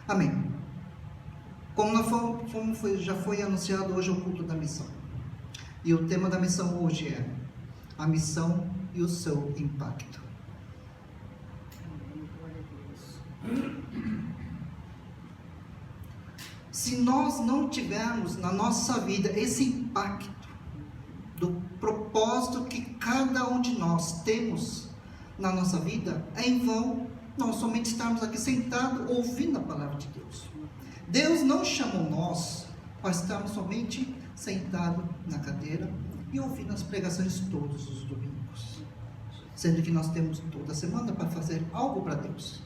Amém. Já foi anunciado, hoje é o culto da missão. E o tema da missão hoje é a missão e o seu impacto. Se nós não tivermos na nossa vida esse impacto do propósito que cada um de nós temos na nossa vida, é em vão nós somente estarmos aqui sentados ouvindo a palavra de Deus. Deus não chamou nós para estarmos somente sentados na cadeira e ouvindo as pregações todos os domingos, sendo que nós temos toda semana para fazer algo para Deus.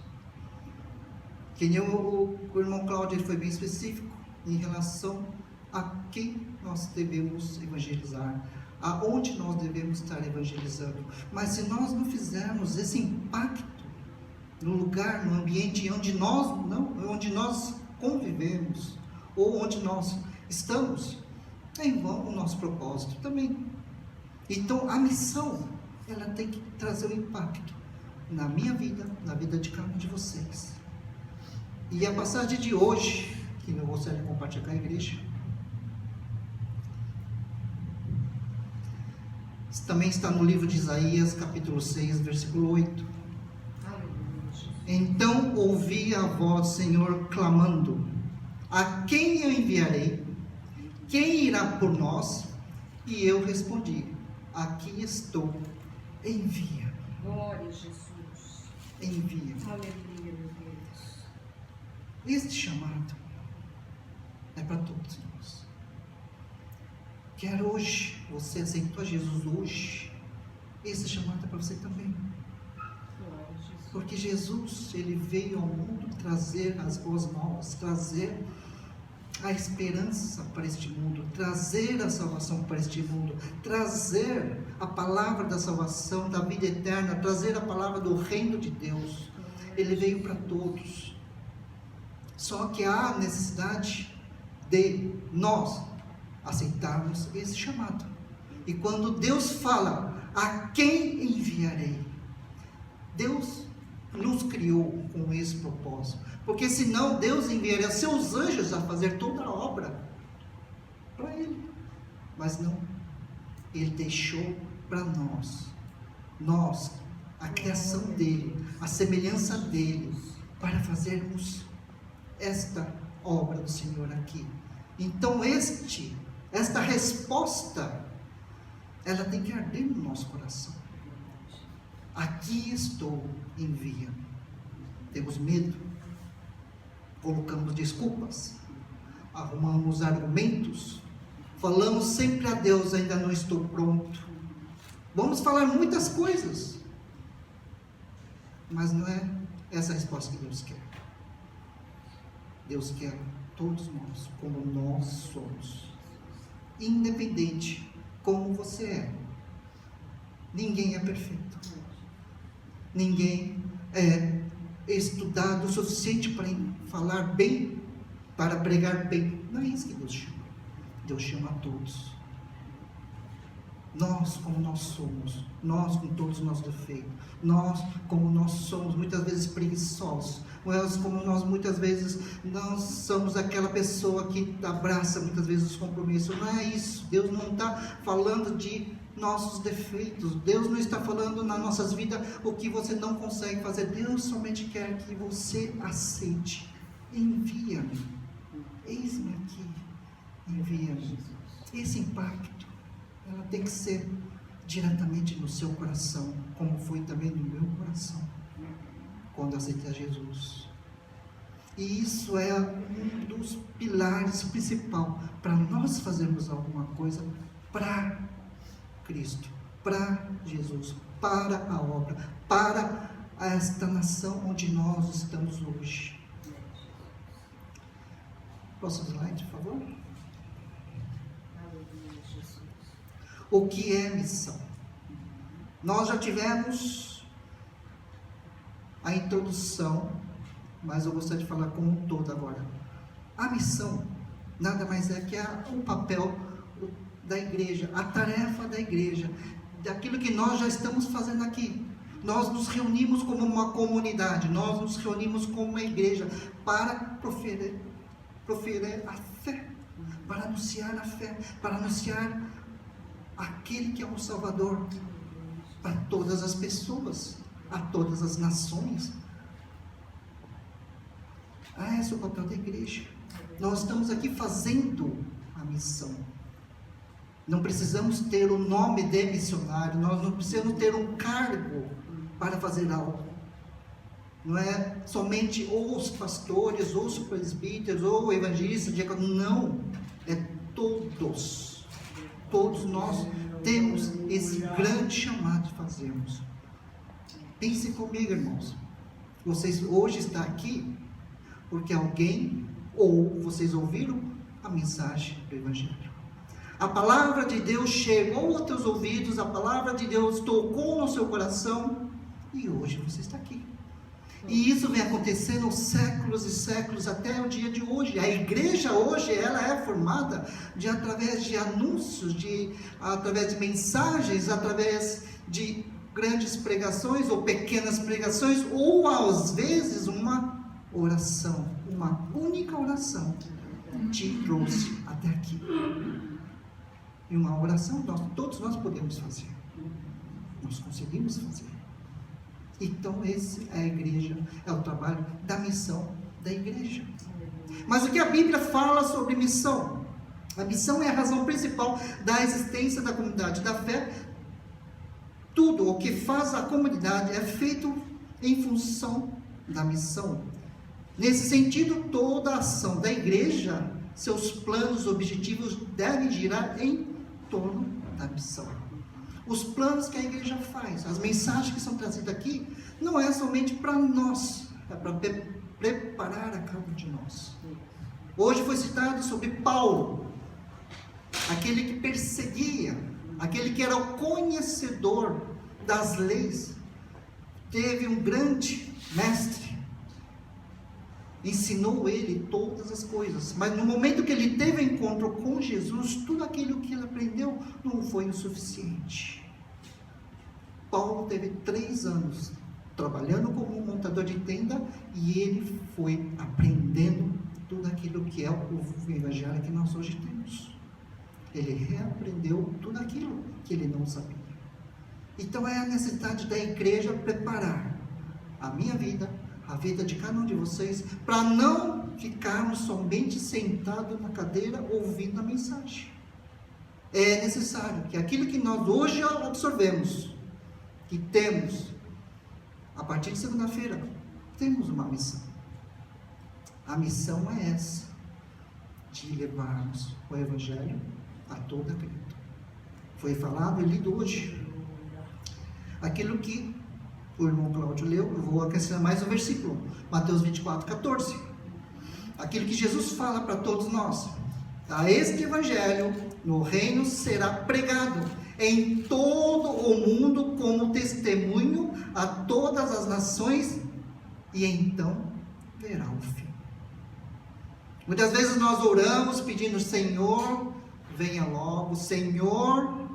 Que nem o irmão Cláudio, ele foi bem específico em relação a quem nós devemos evangelizar, aonde nós devemos estar evangelizando. Mas se nós não fizermos esse impacto no lugar, no ambiente onde nós convivemos, ou onde nós estamos, é em vão o nosso propósito também. Então a missão, ela tem que trazer um impacto na minha vida, na vida de cada um de vocês. E a passagem de hoje, que eu gostaria de compartilhar com a igreja, também está no livro de Isaías, capítulo 6, versículo 8. Então ouvi a voz do Senhor clamando: a quem eu enviarei? Quem irá por nós? E eu respondi: aqui estou, envia. Glória a Jesus. Envia. Aleluia, meu Deus. Este chamado é para todos nós. Quer hoje, você aceitou Jesus hoje, esse chamado é para você também. Glória a Jesus. Porque Jesus, ele veio ao mundo trazer as boas novas, trazer a esperança para este mundo, trazer a salvação para este mundo, trazer a palavra da salvação, da vida eterna, trazer a palavra do reino de Deus. Ele veio para todos. Só que há necessidade de nós aceitarmos esse chamado. E quando Deus fala: a quem enviarei? Deus nos criou com esse propósito, porque senão Deus enviaria seus anjos a fazer toda a obra para Ele, mas não, Ele deixou para nós, a criação dEle, a semelhança dEle, para fazermos esta obra do Senhor aqui. Então esta resposta, ela tem que arder no nosso coração. Aqui estou, envia. Temos medo, colocamos desculpas, arrumamos argumentos, falamos sempre a Deus: ainda não estou pronto. Vamos falar muitas coisas, mas não é essa a resposta que Deus quer. Deus quer todos nós como nós somos, independente como você é. Ninguém é perfeito. Ninguém é estudado o suficiente para falar bem, para pregar bem. Não é isso que Deus chama. Deus chama a todos. Nós como nós somos, nós com todos os nossos defeitos, nós como nós somos muitas vezes preguiçosos, nós como nós muitas vezes não somos aquela pessoa que abraça muitas vezes os compromissos. Não é isso. Deus não está falando de nossos defeitos. Deus não está falando nas nossas vidas o que você não consegue fazer. Deus somente quer que você aceite. Envia-me, eis-me aqui, envia-me. Esse impacto, ela tem que ser diretamente no seu coração, como foi também no meu coração quando aceitei Jesus. E isso é um dos pilares principais para nós fazermos alguma coisa para Cristo, para Jesus, para a obra, para esta nação onde nós estamos hoje. Próximo slide, por favor. O que é missão? Nós já tivemos a introdução, mas eu gostaria de falar como um todo agora. A missão nada mais é que o papel da igreja, a tarefa da igreja, daquilo que nós já estamos fazendo aqui. Nós nos reunimos como uma comunidade, nós nos reunimos como uma igreja para proferir a fé, para anunciar a fé, para anunciar aquele que é o Salvador para todas as pessoas, a todas as nações. Esse é o papel da igreja. Nós estamos aqui fazendo a missão. Não precisamos ter o nome de missionário, nós não precisamos ter um cargo para fazer algo. Não é somente ou os pastores, ou os presbíteros, ou o evangelista, não, é todos. Todos nós temos esse grande chamado de fazermos. Pense comigo, irmãos. Vocês hoje estão aqui porque alguém, ou vocês ouviram a mensagem do evangelho. A palavra de Deus chegou aos teus ouvidos, a palavra de Deus tocou no seu coração, e hoje você está aqui. E isso vem acontecendo séculos e séculos até o dia de hoje. A igreja hoje, ela é formada através de anúncios, através de mensagens, através de grandes pregações ou pequenas pregações, ou às vezes uma oração, uma única oração te trouxe até aqui. E uma oração todos nós podemos fazer. Nós conseguimos fazer. Então esse é a igreja, é o trabalho da missão da igreja. Mas o que a Bíblia fala sobre missão? A missão é a razão principal da existência da comunidade da fé. Tudo o que faz a comunidade é feito em função da missão. Nesse sentido, toda a ação da igreja, seus planos, objetivos devem girar em torno da missão. Os planos que a igreja faz, as mensagens que são trazidas aqui, não é somente para nós, é para preparar a cada um de nós. Hoje foi citado sobre Paulo, aquele que perseguia, aquele que era o conhecedor das leis, teve um grande mestre, ensinou ele todas as coisas, mas no momento que ele teve o encontro com Jesus, tudo aquilo que ele aprendeu não foi o suficiente. Paulo teve 3 anos trabalhando como um montador de tenda, e ele foi aprendendo tudo aquilo que é o evangelho que nós hoje temos. Ele reaprendeu tudo aquilo que ele não sabia. Então é a necessidade da igreja preparar a minha vida, a vida de cada um de vocês, para não ficarmos somente sentados na cadeira ouvindo a mensagem. É necessário que aquilo que nós hoje absorvemos, que temos, a partir de segunda-feira, temos uma missão. A missão é essa, de levarmos o evangelho a toda criatura. Foi falado e lido hoje. Aquilo que o irmão Cláudio leu, eu vou acrescentar mais um versículo, Mateus 24, 14. Aquilo que Jesus fala para todos nós: a este evangelho no reino será pregado em todo o mundo como testemunho a todas as nações, e então verá o fim. Muitas vezes nós oramos pedindo: Senhor, venha logo, Senhor,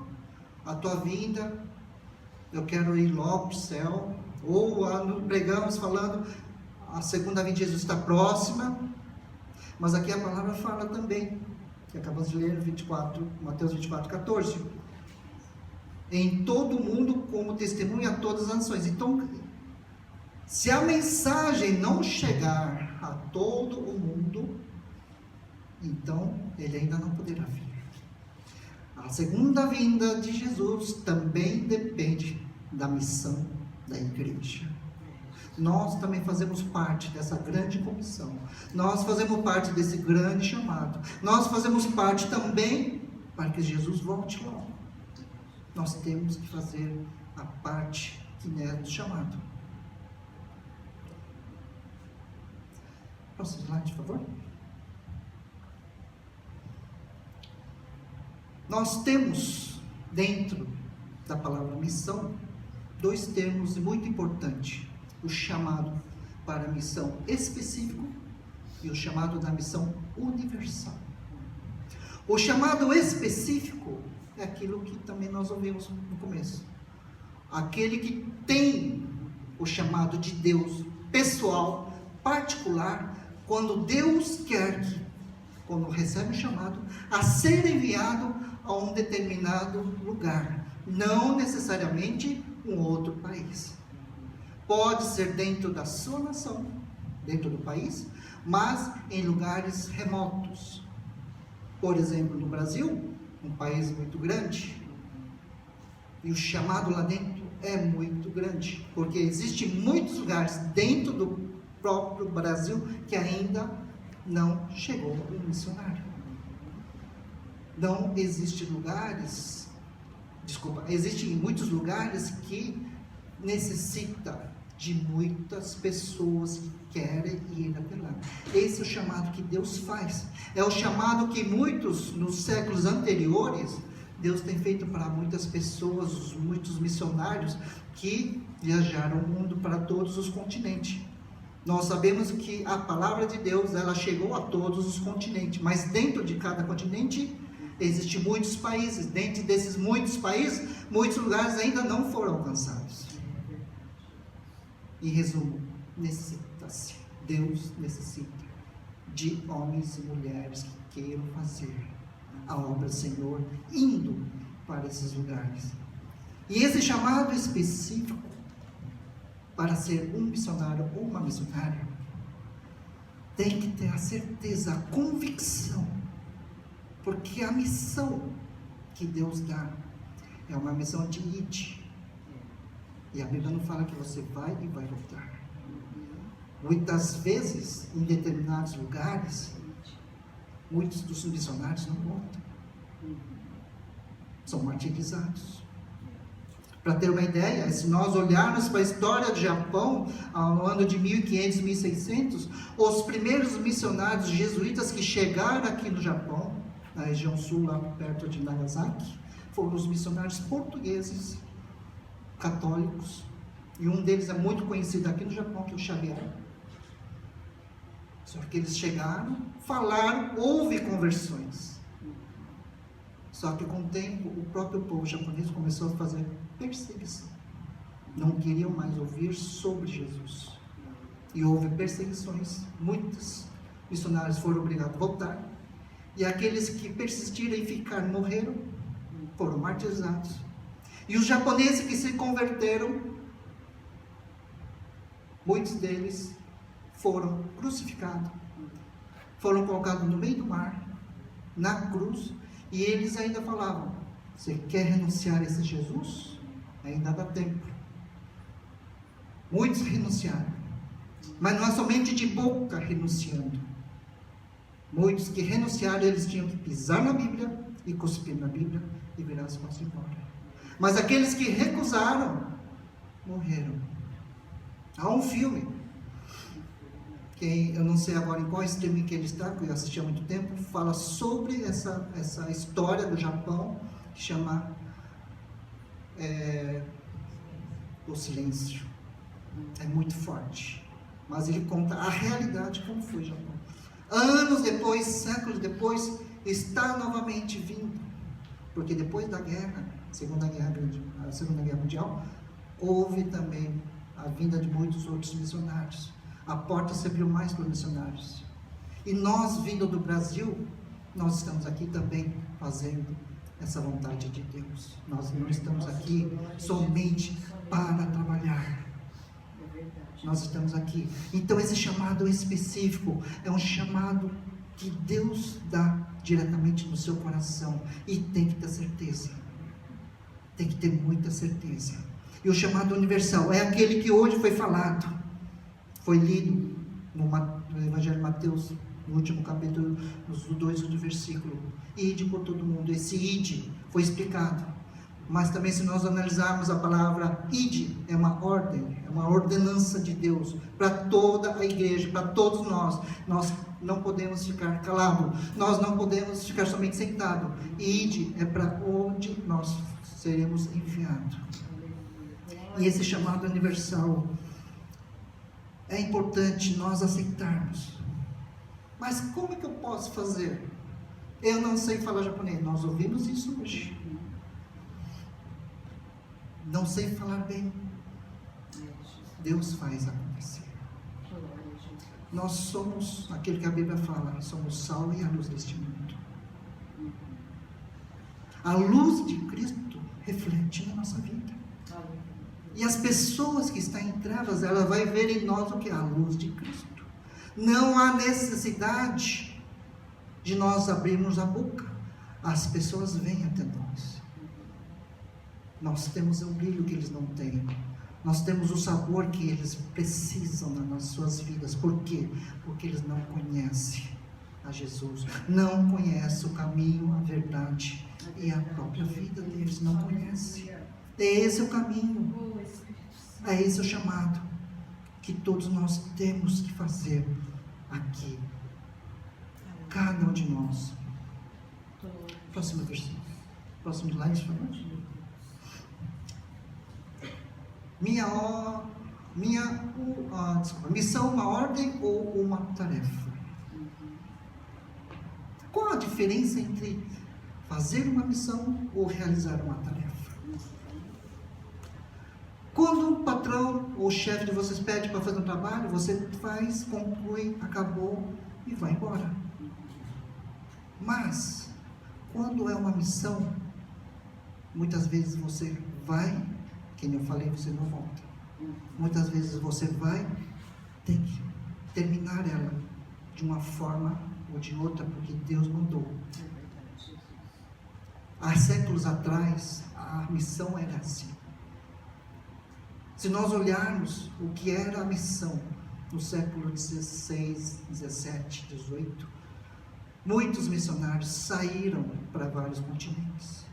a tua vinda, eu quero ir logo para o céu. Ou pregamos falando: a segunda vinda de Jesus está próxima. Mas aqui a palavra fala também, que acabamos de ler, Mateus 24, 14. Em todo o mundo como testemunha a todas as nações. Então, se a mensagem não chegar a todo o mundo, então ele ainda não poderá vir. A segunda vinda de Jesus também depende da missão da igreja. Nós também fazemos parte dessa grande comissão. Nós fazemos parte desse grande chamado. Nós fazemos parte também para que Jesus volte logo. Nós temos que fazer a parte que é do chamado. Próximo slide, por favor. Nós temos dentro da palavra missão 2 termos muito importantes: o chamado para a missão específico e o chamado da missão universal. O chamado específico é aquilo que também nós ouvimos no começo: aquele que tem o chamado de Deus pessoal, particular, quando Deus quer que, quando recebe o chamado, a ser enviado a um determinado lugar, não necessariamente um outro país. Pode ser dentro da sua nação, dentro do país, mas em lugares remotos. Por exemplo, no Brasil, um país muito grande, e o chamado lá dentro é muito grande, porque existem muitos lugares dentro do próprio Brasil que ainda não chegou um missionário. Não existem lugares, existem muitos lugares que necessita de muitas pessoas que querem ir até lá. Esse é o chamado que Deus faz. É o chamado que muitos, nos séculos anteriores, Deus tem feito para muitas pessoas, muitos missionários que viajaram o mundo para todos os continentes. Nós sabemos que a palavra de Deus, ela chegou a todos os continentes, mas dentro de cada continente existem muitos países. Dentro desses muitos países, muitos lugares ainda não foram alcançados. Em resumo, necessita-se, Deus necessita de homens e mulheres que queiram fazer a obra do Senhor, indo para esses lugares. E esse chamado específico para ser um missionário ou uma missionária, tem que ter a certeza, a convicção, porque a missão que Deus dá é uma missão de ide. E a Bíblia não fala que você vai e vai voltar. Muitas vezes, em determinados lugares, muitos dos missionários não voltam. São martirizados. Para ter uma ideia, se nós olharmos para a história do Japão, no ano de 1500, 1600, os primeiros missionários jesuítas que chegaram aqui no Japão, na região sul, lá perto de Nagasaki, foram os missionários portugueses, católicos, e um deles é muito conhecido aqui no Japão, que é o Xavier. Só que eles chegaram, falaram, houve conversões. Só que com o tempo, o próprio povo japonês começou a fazer perseguição. Não queriam mais ouvir sobre Jesus. E houve perseguições. Muitos missionários foram obrigados a voltar. E aqueles que persistiram em ficar, morreram, foram martirizados. E os japoneses que se converteram, muitos deles foram crucificados. Foram colocados no meio do mar, na cruz. E eles ainda falavam: você quer renunciar a esse Jesus? Ainda dá tempo. Muitos renunciaram. Mas não é somente de boca renunciando. Muitos que renunciaram, eles tinham que pisar na Bíblia e cuspir na Bíblia e virar as costas embora. Mas aqueles que recusaram, morreram. Há um filme, que eu não sei agora em qual streaming que ele está, que eu assisti há muito tempo, fala sobre essa história do Japão, que chama O Silêncio. É muito forte, mas ele conta a realidade como foi o Japão. Anos depois, séculos depois, está novamente vindo, porque depois da guerra, a Segunda Guerra Mundial, houve também a vinda de muitos outros missionários. A porta se abriu mais para os missionários. E nós, vindo do Brasil, nós estamos aqui também fazendo essa vontade de Deus. Nós não estamos aqui somente para trabalhar. Nós estamos aqui. Então esse chamado específico é um chamado que Deus dá diretamente no seu coração. E tem que ter certeza. Tem que ter muita certeza. E o chamado universal é aquele que hoje foi falado. Foi lido no Evangelho de Mateus, no último capítulo, nos 2 versículos. Ide por todo mundo. Esse ide foi explicado. Mas também, se nós analisarmos a palavra ide, é uma ordem, é uma ordenança de Deus para toda a igreja, para todos nós. Nós não podemos ficar calados, nós não podemos ficar somente sentados. Ide é para onde nós seremos enviados. E esse chamado universal é importante nós aceitarmos. Mas como é que eu posso fazer? Eu não sei falar japonês. Nós ouvimos isso hoje. Não sei falar bem. Jesus. Deus faz acontecer. Glória a Jesus. Nós somos aquilo que a Bíblia fala, somos o sal e a luz deste mundo. A luz de Cristo reflete na nossa vida. Aleluia. E as pessoas que estão em trevas, ela vai ver em nós o que é a luz de Cristo. Não há necessidade de nós abrirmos a boca. As pessoas vêm até nós. Nós temos o brilho que eles não têm. Nós temos o sabor que eles precisam nas suas vidas. Por quê? Porque eles não conhecem a Jesus. Não conhecem o caminho, a verdade e a própria vida deles. Não conhecem. Esse é o caminho. Oh, Espírito Santo. É esse o chamado que todos nós temos que fazer aqui. Cada um de nós. Próximo versículo. Próximo slide, por favor. Missão, uma ordem ou uma tarefa? Qual a diferença entre fazer uma missão ou realizar uma tarefa? Quando o patrão ou o chefe de vocês pede para fazer um trabalho, você faz, conclui, acabou e vai embora. Mas, quando é uma missão, muitas vezes você vai, como eu falei, você não volta. Muitas vezes você vai, tem que terminar ela de uma forma ou de outra, porque Deus mandou. Há séculos atrás, a missão era assim. Se nós olharmos o que era a missão no século XVI, XVII, XVIII, muitos missionários saíram para vários continentes.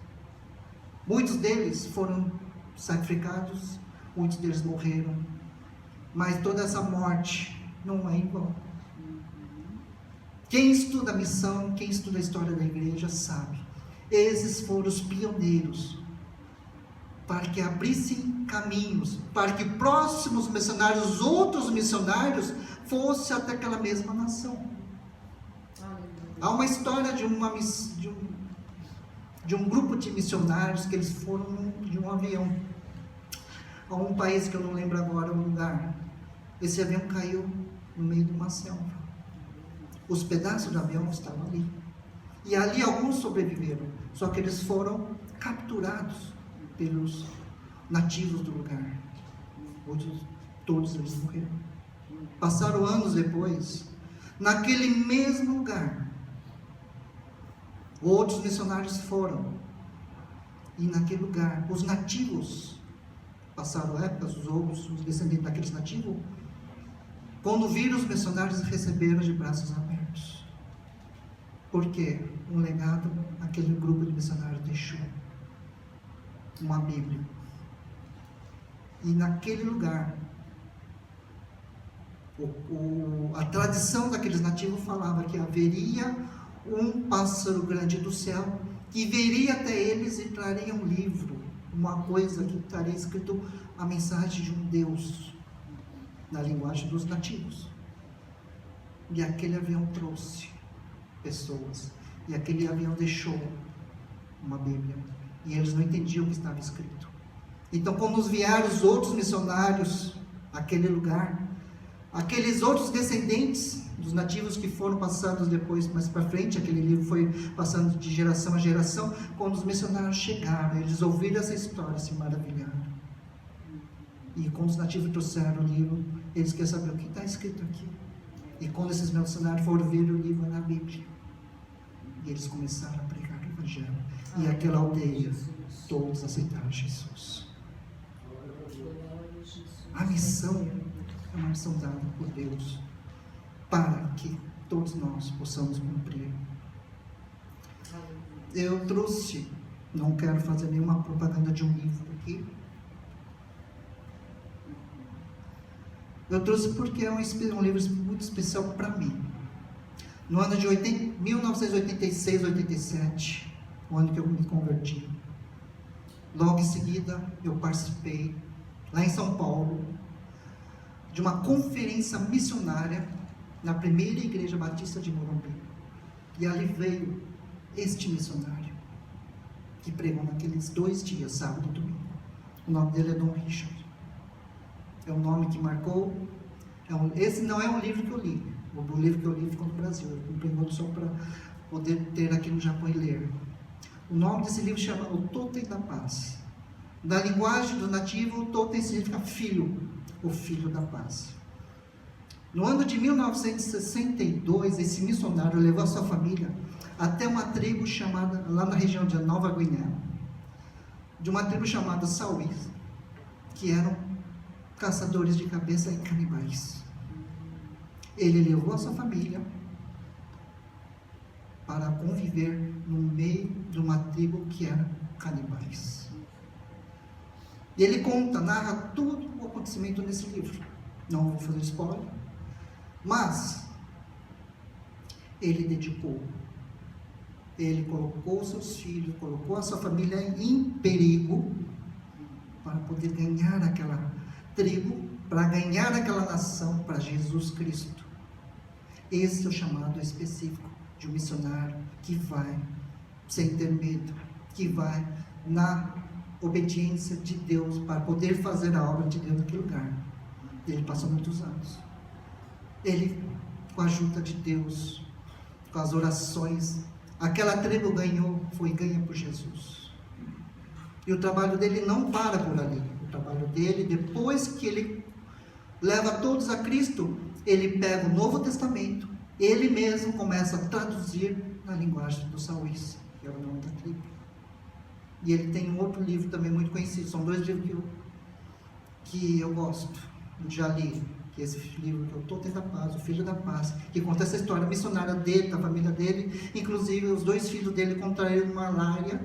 Muitos deles foram sacrificados, muitos deles morreram, mas toda essa morte não é igual. Quem estuda a missão, quem estuda a história da igreja sabe, esses foram os pioneiros para que abrissem caminhos, para que próximos missionários, outros missionários, fossem até aquela mesma nação. Há uma história de um grupo de missionários que eles foram de um avião a um país que eu não lembro agora o lugar. Esse avião caiu no meio de uma selva. Os pedaços do avião estavam ali. E ali alguns sobreviveram, só que eles foram capturados pelos nativos do lugar. Todos eles morreram. Passaram anos depois, naquele mesmo lugar, outros missionários foram, e naquele lugar, os nativos, passaram épocas, os descendentes daqueles nativos, quando viram os missionários, receberam de braços abertos. Porque um legado, aquele grupo de missionários deixou uma Bíblia. E naquele lugar, a tradição daqueles nativos falava que haveria um pássaro grande do céu que viria até eles e traria um livro, uma coisa que estaria escrito a mensagem de um Deus na linguagem dos nativos. E aquele avião trouxe pessoas, e aquele avião deixou uma Bíblia, e eles não entendiam o que estava escrito. Então, quando vieram os outros missionários àquele lugar, aqueles outros descendentes dos nativos que foram passados depois, mais para frente, aquele livro foi passando de geração a geração. Quando os missionários chegaram, eles ouviram essa história, se maravilharam. E quando os nativos trouxeram o livro, eles queriam saber o que está escrito aqui. E quando esses missionários foram ver o livro na Bíblia, e eles começaram a pregar o Evangelho. E aquela aldeia, todos aceitaram Jesus. A missão é uma missão dada por Deus para que todos nós possamos cumprir. Eu trouxe, não quero fazer nenhuma propaganda de um livro aqui. Eu trouxe porque é um livro muito especial para mim. No ano de 1986, 87, o ano que eu me converti, logo em seguida eu participei, lá em São Paulo, de uma conferência missionária na primeira igreja batista de Morumbi. E ali veio este missionário, que pregou naqueles 2 dias, sábado e domingo. O nome dele é Dom Richard. É um nome que marcou. Esse não é um livro que eu li. O livro que eu li ficou no Brasil. Eu comprei outro só para poder ter aqui no Japão e ler. O nome desse livro chama O Totem da Paz. Na linguagem do nativo, o Totem significa filho, o filho da paz. No ano de 1962, esse missionário levou a sua família até uma tribo chamada, lá na região de Nova Guiné, de uma tribo chamada Sauís, que eram caçadores de cabeça e canibais. Ele levou a sua família para conviver no meio de uma tribo que era canibais. E ele conta, narra todo o acontecimento nesse livro. Não vou fazer spoiler, mas ele colocou seus filhos, colocou a sua família em perigo para poder ganhar aquela tribo, para ganhar aquela nação para Jesus Cristo. Esse é o chamado específico de um missionário que vai sem ter medo, que vai na obediência de Deus para poder fazer a obra de Deus naquele lugar. Ele passou muitos anos. Ele, com a ajuda de Deus, com as orações, aquela tribo foi ganha por Jesus. E o trabalho dele não para por ali. O trabalho dele, depois que ele leva todos a Cristo, ele pega o Novo Testamento, ele mesmo começa a traduzir na linguagem dos Sauís, que era o nome da tribo. E ele tem um outro livro também muito conhecido, são dois livros que eu gosto, já li, que é esse livro que é O Totem da Paz, O Filho da Paz, que conta essa história missionária dele, da família dele. Inclusive os dois filhos dele contraíram malária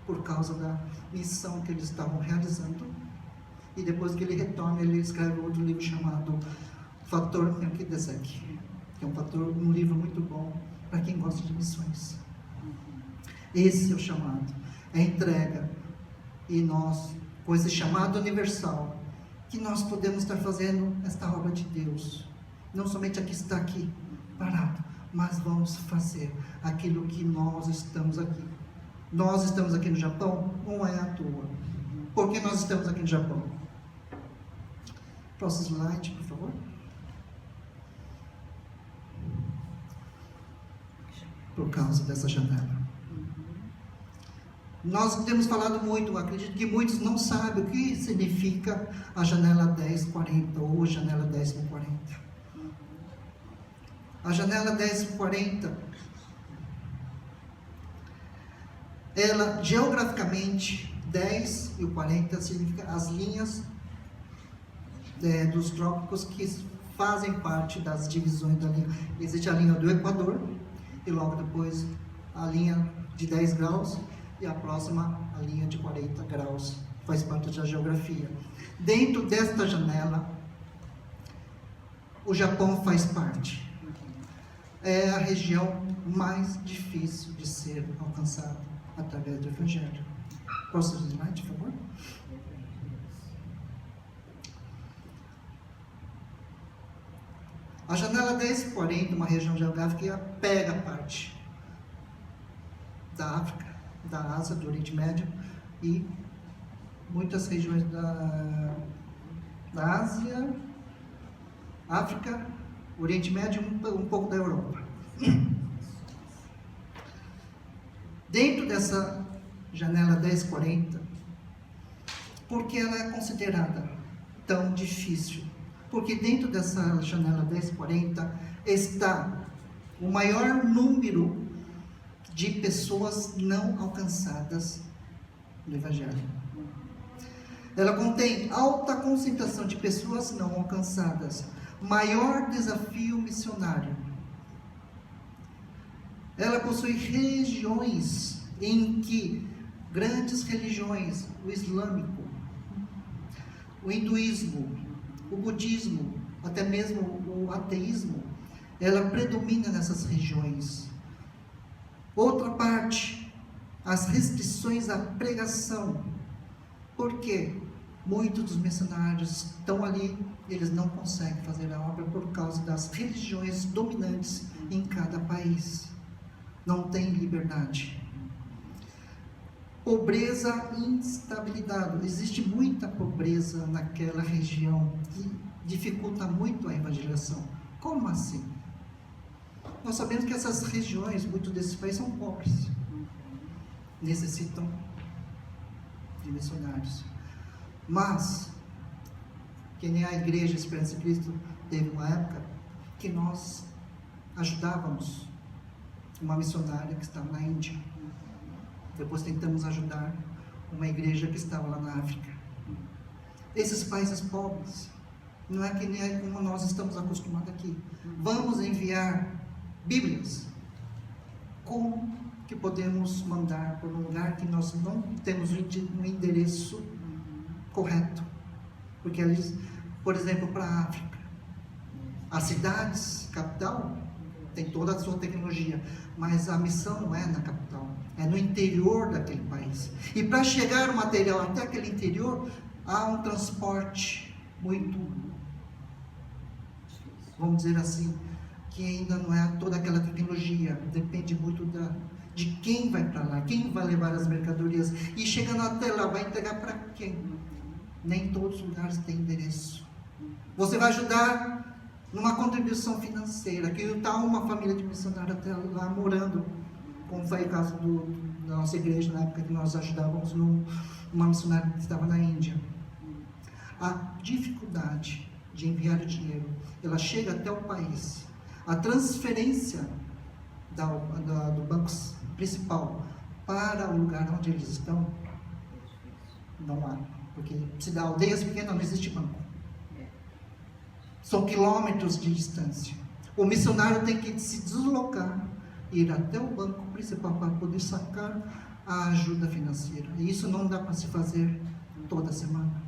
por causa da missão que eles estavam realizando. E depois que ele retorna, ele escreve outro livro chamado Fator Melquisedeque, que é um livro muito bom para quem gosta de missões. Esse é o chamado, é a entrega. E nós, com esse chamado universal, que nós podemos estar fazendo esta obra de Deus, não somente aqui está aqui parado, mas vamos fazer aquilo que nós estamos aqui. Nós estamos aqui no Japão, não é à toa. Por que nós estamos aqui no Japão? Próximo slide, por favor. Por causa dessa janela. Nós temos falado muito, acredito que muitos não sabem o que significa a janela 1040 ou a janela 1040. A janela 1040, ela geograficamente, 10 e o 40 significa as linhas dos trópicos que fazem parte das divisões da linha. Existe a linha do Equador e logo depois a linha de 10 graus. E a próxima, a linha de 40 graus, faz parte da geografia. Dentro desta janela, o Japão faz parte. É a região mais difícil de ser alcançada através do Evangelho. Próximo slide, por favor. A janela 1040, uma região geográfica que pega a parte da África, da Ásia, do Oriente Médio e muitas regiões da Ásia, África, Oriente Médio e um pouco da Europa. Dentro dessa janela 1040, por que ela é considerada tão difícil? Porque dentro dessa janela 1040 está o maior número de pessoas não alcançadas no Evangelho. Ela contém alta concentração de pessoas não alcançadas, maior desafio missionário. Ela possui regiões em que grandes religiões, o islâmico, o hinduísmo, o budismo, até mesmo o ateísmo, ela predomina nessas regiões. Outra parte, as restrições à pregação. Por quê? Muitos dos missionários estão ali, eles não conseguem fazer a obra por causa das religiões dominantes em cada país. Não tem liberdade. Pobreza e instabilidade. Existe muita pobreza naquela região que dificulta muito a evangelização. Como assim? Nós sabemos que essas regiões, muitos desses países são pobres. Necessitam de missionários. Mas, que nem a Igreja Esperança de Cristo, teve uma época que nós ajudávamos uma missionária que estava na Índia. Depois tentamos ajudar uma igreja que estava lá na África. Esses países pobres, não é que nem como nós estamos acostumados aqui. Vamos enviar Bíblias. Como que podemos mandar para um lugar que nós não temos um endereço correto? Porque eles, por exemplo, para a África, as cidades, capital, tem toda a sua tecnologia, mas a missão não é na capital, é no interior daquele país. E para chegar o material até aquele interior, há um transporte muito, vamos dizer assim, que ainda não é toda aquela tecnologia, depende muito de quem vai para lá, quem vai levar as mercadorias, e chegando até lá, vai entregar para quem? Nem todos os lugares têm endereço. Você vai ajudar numa contribuição financeira, que está uma família de missionários até lá morando, como foi o caso da nossa igreja, na época que nós ajudávamos uma missionária que estava na Índia. A dificuldade de enviar o dinheiro, ela chega até o país. A transferência do banco principal para o lugar onde eles estão, não há. Porque se dá aldeias pequenas, não existe banco. São quilômetros de distância. O missionário tem que se deslocar, ir até o banco principal para poder sacar a ajuda financeira. E isso não dá para se fazer toda semana.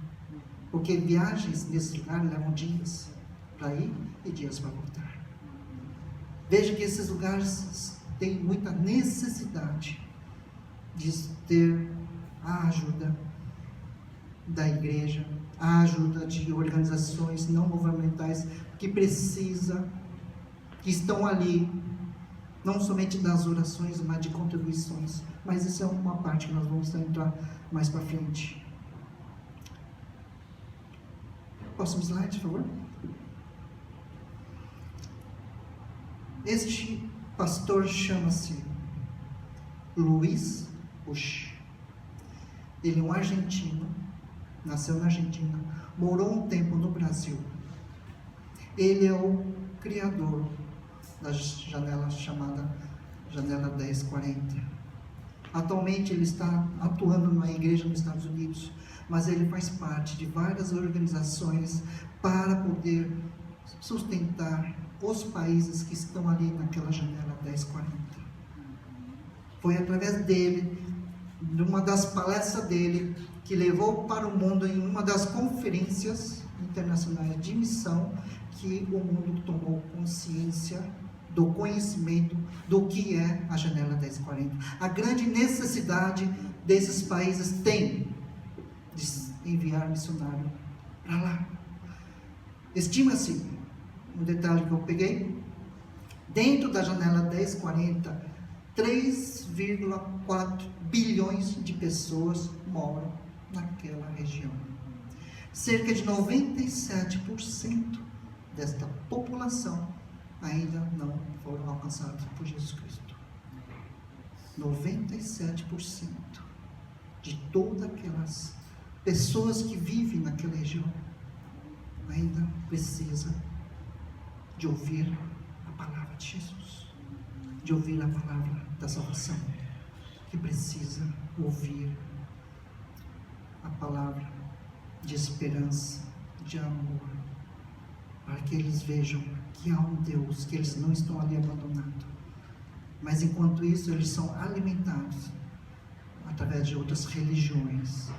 Porque viagens nesse lugar levam dias para ir e dias para voltar. Veja que esses lugares têm muita necessidade de ter a ajuda da igreja, a ajuda de organizações não governamentais que estão ali, não somente das orações, mas de contribuições. Mas isso é uma parte que nós vamos entrar mais para frente. Próximo slide, por favor. Este pastor chama-se Luiz Bush. Ele é um argentino, nasceu na Argentina, morou um tempo no Brasil. Ele é o criador da janela chamada Janela 1040. Atualmente ele está atuando numa igreja nos Estados Unidos, mas ele faz parte de várias organizações para poder sustentar os países que estão ali naquela Janela 1040. Foi através dele, de uma das palestras dele, que levou para o mundo em uma das conferências internacionais de missão, que o mundo tomou consciência do conhecimento do que é a Janela 1040. A grande necessidade desses países tem de enviar missionário para lá. Estima-se, um detalhe que eu peguei, dentro da Janela 1040, 3,4 bilhões de pessoas moram naquela região. Cerca de 97% desta população ainda não foram alcançados por Jesus Cristo. 97% de todas aquelas pessoas que vivem naquela região ainda precisa de ouvir a palavra de Jesus, de ouvir a palavra da salvação, que precisa ouvir a palavra de esperança, de amor, para que eles vejam que há um Deus, que eles não estão ali abandonados, mas enquanto isso eles são alimentados através de outras religiões,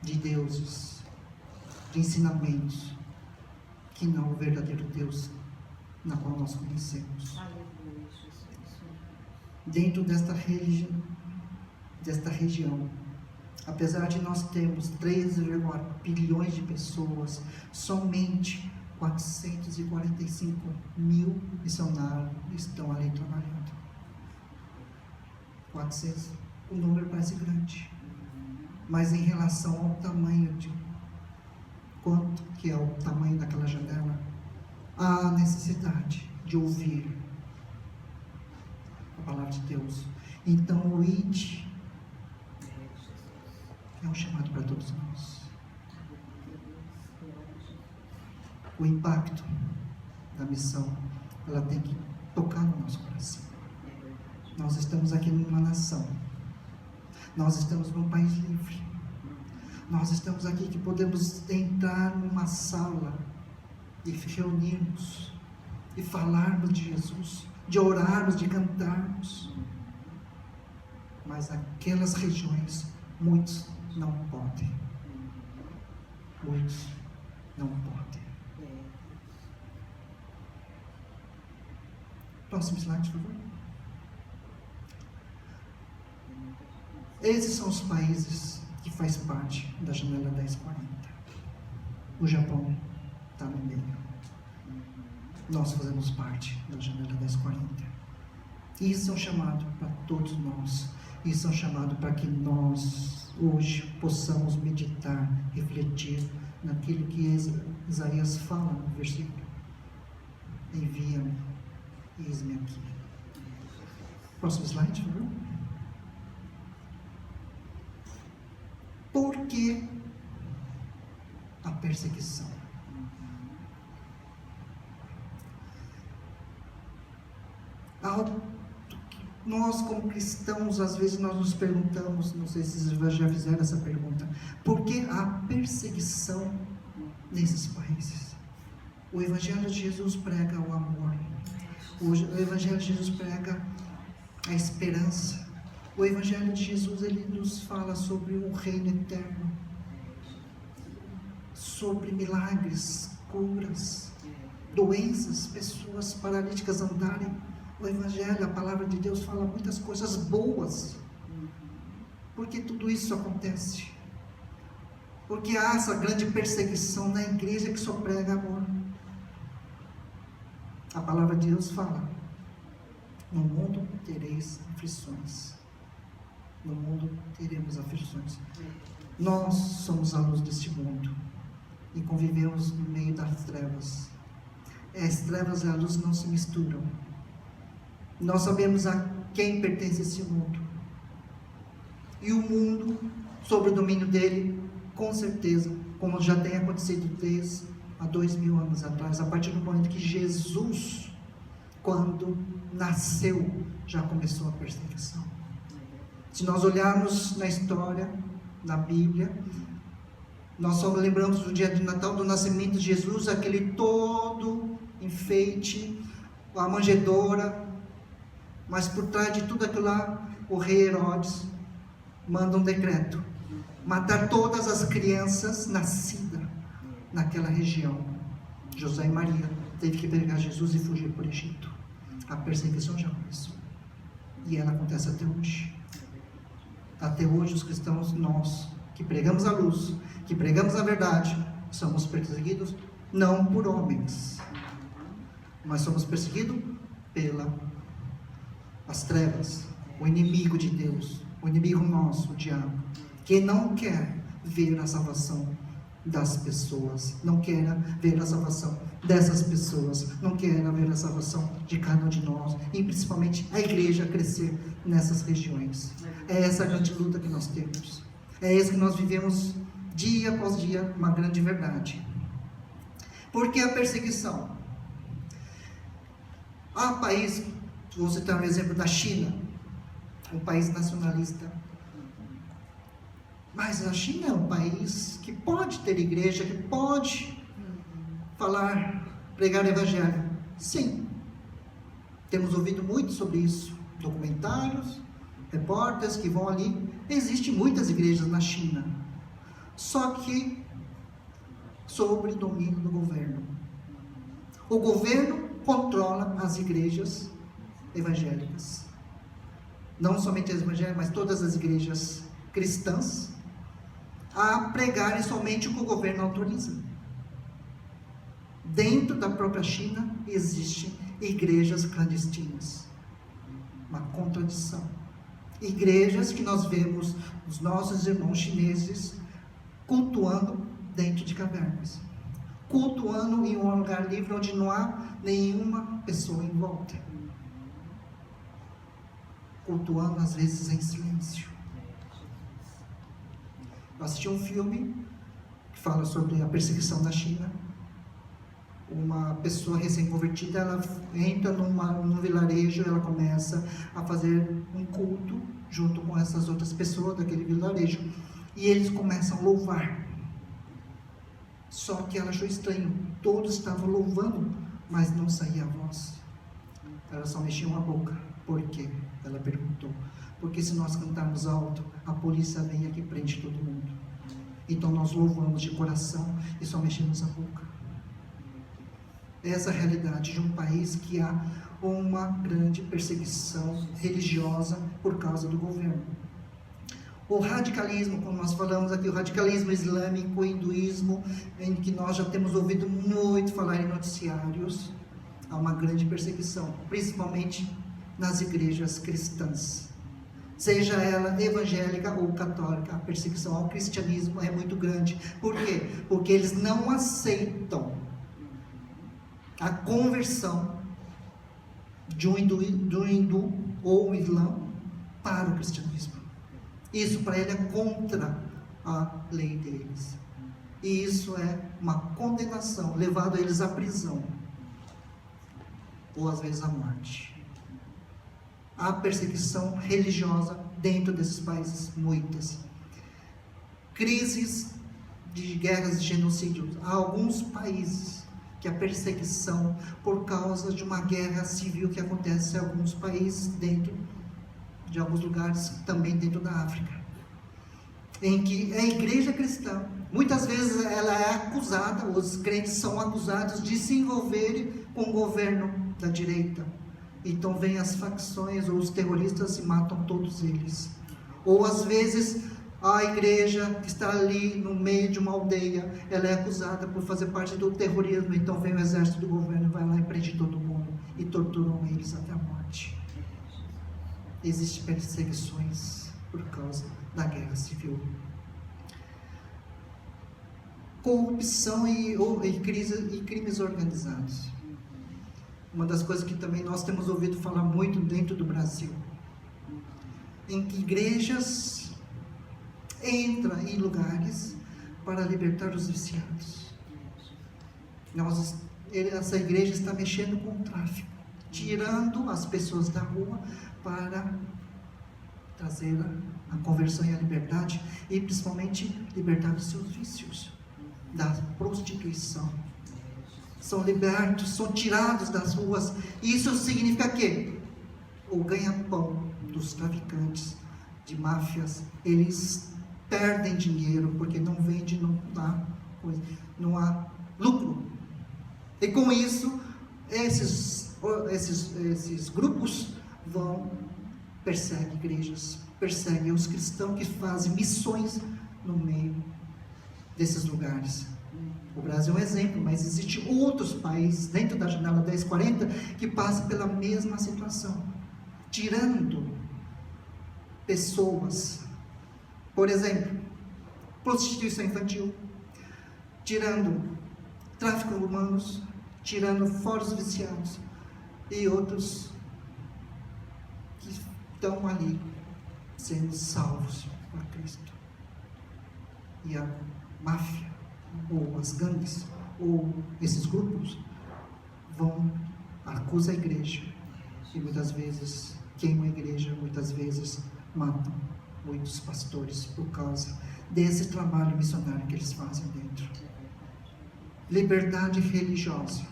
de deuses, de ensinamentos, que não o verdadeiro Deus na qual nós conhecemos. Dentro desta região, apesar de nós termos 3,4 bilhões de pessoas, somente 445 mil missionários estão ali trabalhando. O número parece grande, mas em relação ao tamanho de quanto que é o tamanho daquela janela, há necessidade de ouvir a palavra de Deus. Então o ide é um chamado para todos nós. O impacto da missão, ela tem que tocar no nosso coração. Nós estamos aqui numa nação, nós estamos num país livre, nós estamos aqui que podemos entrar numa sala e reunirmos e falarmos de Jesus, de orarmos, de cantarmos, mas aquelas regiões muitos não podem, muitos não podem. Próximo slide, por favor. Esses são os países que fazem parte da janela 1040. O Japão está no meio. Nós fazemos parte da janela 1040. Isso é um chamado para todos nós. Isso é um chamado para que nós hoje possamos meditar, refletir naquilo que Isaías fala no versículo. Envia-me, eis-me aqui. Próximo slide, por favor. Por que a perseguição? Nós como cristãos, às vezes nós nos perguntamos, não sei se vocês já fizeram essa pergunta, por que a perseguição nesses países? O Evangelho de Jesus prega o amor, o Evangelho de Jesus prega a esperança, o Evangelho de Jesus, ele nos fala sobre um reino eterno, sobre milagres, curas, doenças, pessoas paralíticas andarem. O Evangelho, a palavra de Deus fala muitas coisas boas. Por que tudo isso acontece? Porque há essa grande perseguição na igreja que só prega amor. A palavra de Deus fala: no mundo tereis aflições. No mundo teremos aflições. Nós somos a luz deste mundo e convivemos no meio das trevas. As trevas e a luz não se misturam. Nós sabemos a quem pertence esse mundo. E o mundo, sob o domínio dele, com certeza, como já tem acontecido desde há 2000 anos atrás, a partir do momento que Jesus, quando nasceu, já começou a perseguição. Se nós olharmos na história, na Bíblia, nós só lembramos do dia de Natal, do nascimento de Jesus, aquele todo enfeite, a manjedoura, mas por trás de tudo aquilo lá, o rei Herodes manda um decreto: matar todas as crianças nascidas naquela região. José e Maria teve que pegar Jesus e fugir para o Egito. A perseguição já começou, e ela acontece até hoje. Até hoje os cristãos, nós que pregamos a luz, que pregamos a verdade, somos perseguidos não por homens, mas somos perseguidos pelas trevas, o inimigo de Deus, o inimigo nosso, o diabo, que não quer ver a salvação das pessoas, não quer ver a salvação dessas pessoas, não quer ver a salvação de cada um de nós, e principalmente a igreja crescer nessas regiões. É essa a grande luta que nós temos, é isso que nós vivemos dia após dia, uma grande verdade. Por que a perseguição? Há país, vou citar um exemplo da China, um país nacionalista. Mas a China é um país que pode ter igreja, que pode falar, pregar o Evangelho. Sim, temos ouvido muito sobre isso, documentários, repórteres que vão ali. Existem muitas igrejas na China, só que sob o domínio do governo. O governo controla as igrejas evangélicas, não somente as evangélicas, mas todas as igrejas cristãs, a pregarem somente o que o governo autoriza. Dentro da própria China existem igrejas clandestinas, uma contradição. Igrejas que nós vemos os nossos irmãos chineses cultuando dentro de cavernas, cultuando em um lugar livre onde não há nenhuma pessoa em volta, cultuando às vezes em silêncio. Eu assisti um filme que fala sobre a perseguição da China. Uma pessoa recém-convertida, ela entra num vilarejo, ela começa a fazer um culto junto com essas outras pessoas daquele vilarejo, e eles começam a louvar. Só que ela achou estranho, todos estavam louvando, mas não saía a voz. Ela só mexia a boca. Por quê? Ela perguntou. Porque se nós cantarmos alto, a polícia vem aqui e prende todo mundo. Então nós louvamos de coração e só mexemos a boca. Essa é a realidade de um país que há uma grande perseguição religiosa por causa do governo. O radicalismo, como nós falamos aqui, o radicalismo islâmico, o hinduísmo, em que nós já temos ouvido muito falar em noticiários, há uma grande perseguição, principalmente nas igrejas cristãs. Seja ela evangélica ou católica, a perseguição ao cristianismo é muito grande. Por quê? Porque eles não aceitam a conversão de um hindu ou um islã para o cristianismo. Isso para ele é contra a lei deles. E isso é uma condenação, levado eles à prisão, ou às vezes à morte. Há perseguição religiosa dentro desses países, muitas. Crises de guerras de genocídio. Há alguns países que a perseguição por causa de uma guerra civil que acontece em alguns países dentro de alguns lugares, também dentro da África, em que a igreja cristã, muitas vezes ela é acusada, os crentes são acusados de se envolverem com o governo da direita. Então vem as facções ou os terroristas e matam todos eles. Ou às vezes a igreja que está ali no meio de uma aldeia, ela é acusada por fazer parte do terrorismo, então vem o exército do governo, vai lá e prende todo mundo e torturam eles até a morte. Existem perseguições por causa da guerra civil. Corrupção e crimes organizados. Uma das coisas que também nós temos ouvido falar muito dentro do Brasil, em que igrejas entram em lugares para libertar os viciados. Essa igreja está mexendo com o tráfico, tirando as pessoas da rua para trazer a conversão e a liberdade, e principalmente libertar dos seus vícios, da prostituição. São libertos, são tirados das ruas. Isso significa que o ganha-pão dos traficantes, de máfias, eles perdem dinheiro, porque não vende, não há lucro. E com isso, esses grupos perseguem igrejas, perseguem os cristãos que fazem missões no meio desses lugares. O Brasil é um exemplo, mas existem outros países dentro da janela 1040 que passam pela mesma situação, tirando pessoas, por exemplo, prostituição infantil, tirando tráfico de humanos, tirando fora os viciados e outros que estão ali sendo salvos por Cristo. E a máfia, ou as gangues, ou esses grupos acusam a igreja e muitas vezes queimam a igreja, muitas vezes matam muitos pastores por causa desse trabalho missionário que eles fazem dentro. Liberdade religiosa.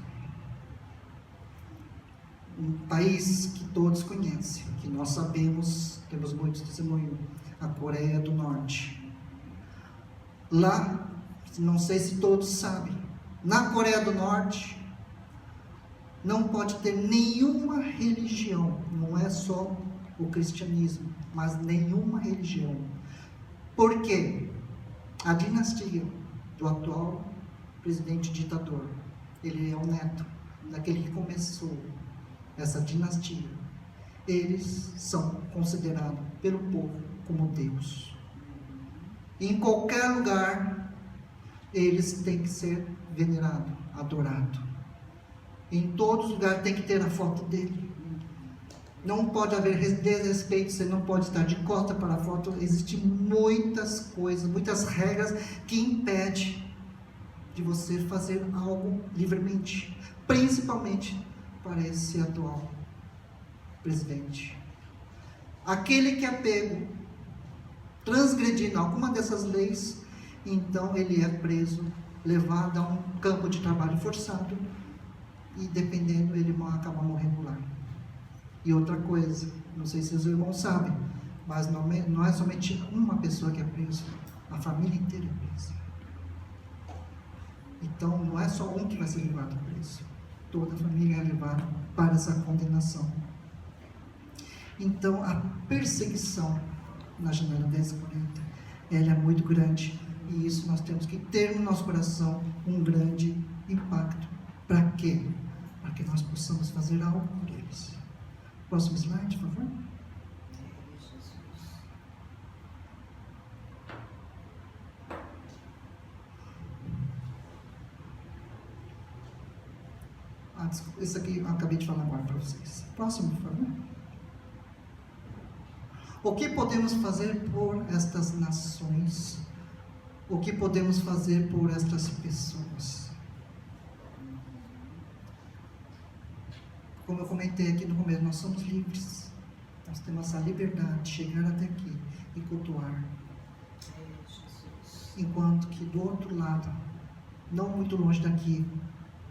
Um país que todos conhecem, que nós sabemos, temos muitos testemunhos, a Coreia do Norte. Lá, não sei se todos sabem, na Coreia do Norte não pode ter nenhuma religião, não é só o cristianismo, mas nenhuma religião. Por quê? A dinastia do atual presidente ditador, ele é o neto daquele que começou essa dinastia. eles são considerados pelo povo como Deus. Em qualquer lugar, eles têm que ser venerados, adorados. Em todos os lugares tem que ter a foto dele. Não pode haver desrespeito, você não pode estar de costa para a foto. Existem muitas coisas, muitas regras que impedem de você fazer algo livremente, principalmente para esse atual presidente. Aquele que é pego transgredindo alguma dessas leis, então ele é preso, levado a um campo de trabalho forçado e, dependendo, ele acaba morrendo lá. E outra coisa, não sei se os irmãos sabem, mas não é somente uma pessoa que é presa, a família inteira é presa. Então não é só um que vai ser levado preso, toda a família é levada para essa condenação. Então a perseguição na janela 1040, ela é muito grande, e isso nós temos que ter no nosso coração um grande impacto. Para quê? Para que nós possamos fazer algo por eles. Próximo slide, por favor. Desculpa, esse aqui eu acabei de falar agora para vocês. Próximo, por favor. O que podemos fazer por estas nações? O que podemos fazer por estas pessoas? Como eu comentei aqui no começo, nós somos livres. Nós temos essa liberdade de chegar até aqui e cultuar. Enquanto que do outro lado, não muito longe daqui,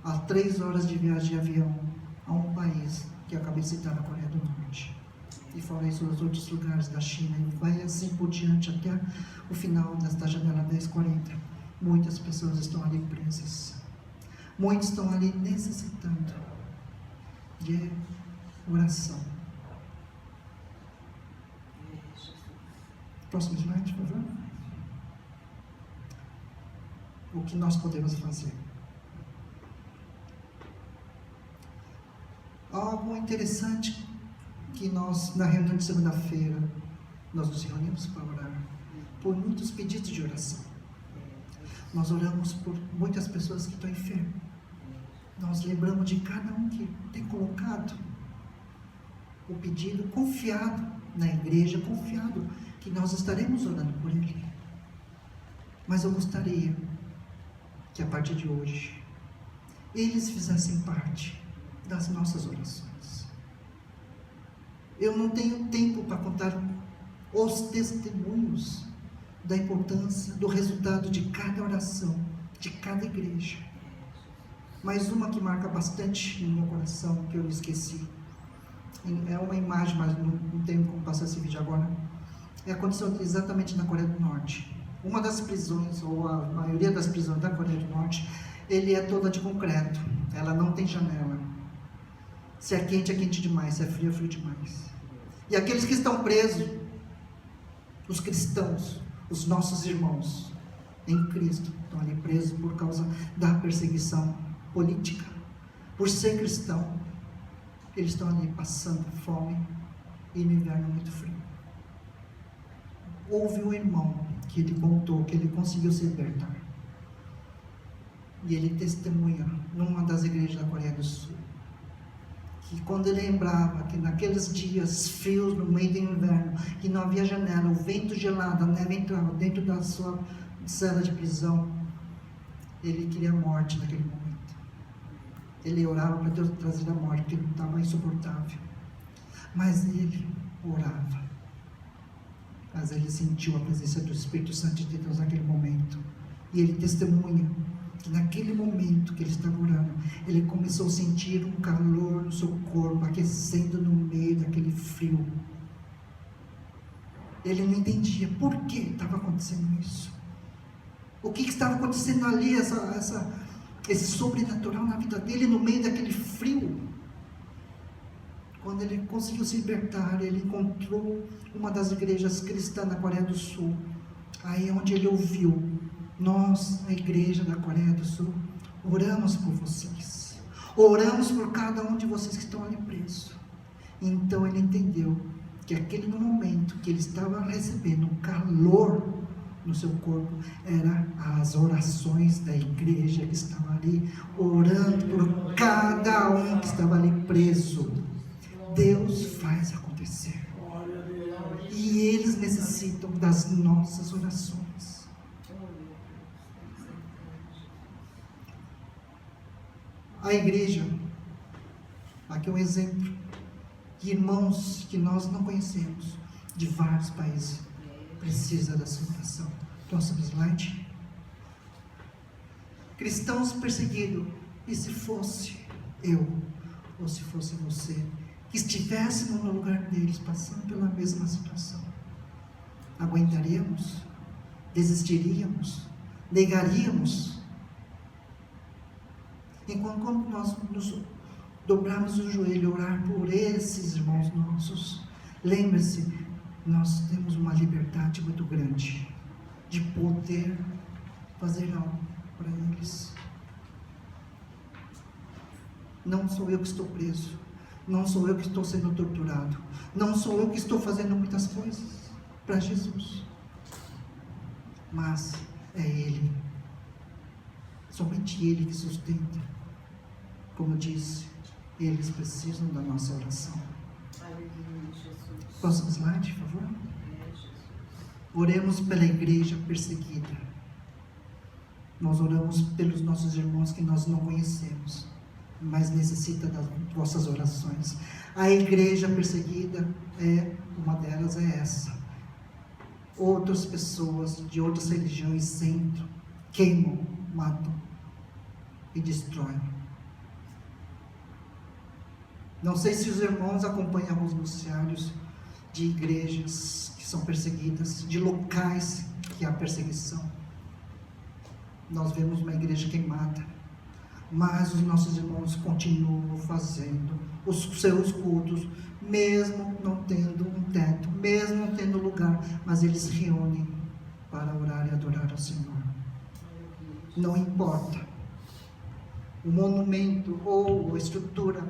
a 3 horas de viagem de avião, há um país que eu acabei de citar, a Coreia do Norte. E fora isso, os outros lugares da China, e vai assim por diante até o final desta janela 1040. Muitas pessoas estão ali presas. Muitos estão ali necessitando de oração. Próximo slide, por favor. O que nós podemos fazer? Algo interessante que nós, na reunião de segunda-feira, nós nos reunimos para orar por muitos pedidos de oração. Nós oramos por muitas pessoas que estão enfermas. Nós lembramos de cada um que tem colocado o pedido, confiado na igreja, confiado que nós estaremos orando por ele. Mas eu gostaria que a partir de hoje, eles fizessem parte das nossas orações. Eu não tenho tempo para contar os testemunhos da importância, do resultado de cada oração, de cada igreja. Mas uma que marca bastante no meu coração, que eu esqueci, é uma imagem, mas não tenho como passar esse vídeo agora, é a condição exatamente na Coreia do Norte. Uma das prisões, ou a maioria das prisões da Coreia do Norte, ele é toda de concreto, ela não tem janela. Se é quente demais, se é frio demais. E aqueles que estão presos, os cristãos, os nossos irmãos em Cristo, estão ali presos por causa da perseguição política. Por ser cristão, eles estão ali passando fome e no inverno muito frio. Houve um irmão que ele contou que ele conseguiu se libertar. E ele testemunha numa das igrejas da Coreia do Sul, que quando ele lembrava que naqueles dias frios no meio do inverno, que não havia janela, o vento gelado, a neve entrava dentro da sua cela de prisão, ele queria a morte naquele momento. Ele orava para Deus trazer a morte, porque ele estava insuportável. Mas ele orava. Mas ele sentiu a presença do Espírito Santo de Deus naquele momento. E ele testemunha que naquele momento que ele estava orando, ele começou a sentir um calor no seu corpo, aquecendo no meio daquele frio. Ele não entendia por que estava acontecendo isso. O que estava acontecendo ali, esse sobrenatural na vida dele, no meio daquele frio. Quando ele conseguiu se libertar, ele encontrou uma das igrejas cristãs na Coreia do Sul. Aí é onde ele ouviu: nós, a igreja da Coreia do Sul, oramos por vocês. Oramos por cada um de vocês que estão ali presos. Então ele entendeu que aquele momento que ele estava recebendo um calor no seu corpo, era as orações da igreja que estava ali, orando por cada um que estava ali preso. Deus faz acontecer. E eles necessitam das nossas orações. A igreja, aqui é um exemplo de irmãos que nós não conhecemos, de vários países, precisa da sua oração. Próximo slide. Cristãos perseguidos, e se fosse eu, ou se fosse você, que estivéssemos no lugar deles, passando pela mesma situação, aguentaríamos? Desistiríamos? Negaríamos? Enquanto nós nos dobrarmos o joelho e orar por esses irmãos nossos, lembre-se, nós temos uma liberdade muito grande de poder fazer algo para eles. Não sou eu que estou preso, não sou eu que estou sendo torturado, não sou eu que estou fazendo muitas coisas para Jesus, mas é Ele, somente Ele que sustenta. Como eu disse, eles precisam da nossa oração. Próximo slide, por favor. Oremos pela igreja perseguida. Nós oramos pelos nossos irmãos que nós não conhecemos, mas necessita das vossas orações. A igreja perseguida, uma delas é essa. Outras pessoas de outras religiões entram, queimam, matam e destroem. Não sei se os irmãos acompanham os noticiários de igrejas que são perseguidas, de locais que há perseguição. Nós vemos uma igreja queimada, mas os nossos irmãos continuam fazendo os seus cultos, mesmo não tendo um teto, mesmo não tendo lugar, mas eles se reúnem para orar e adorar ao Senhor. Não importa o monumento ou a estrutura,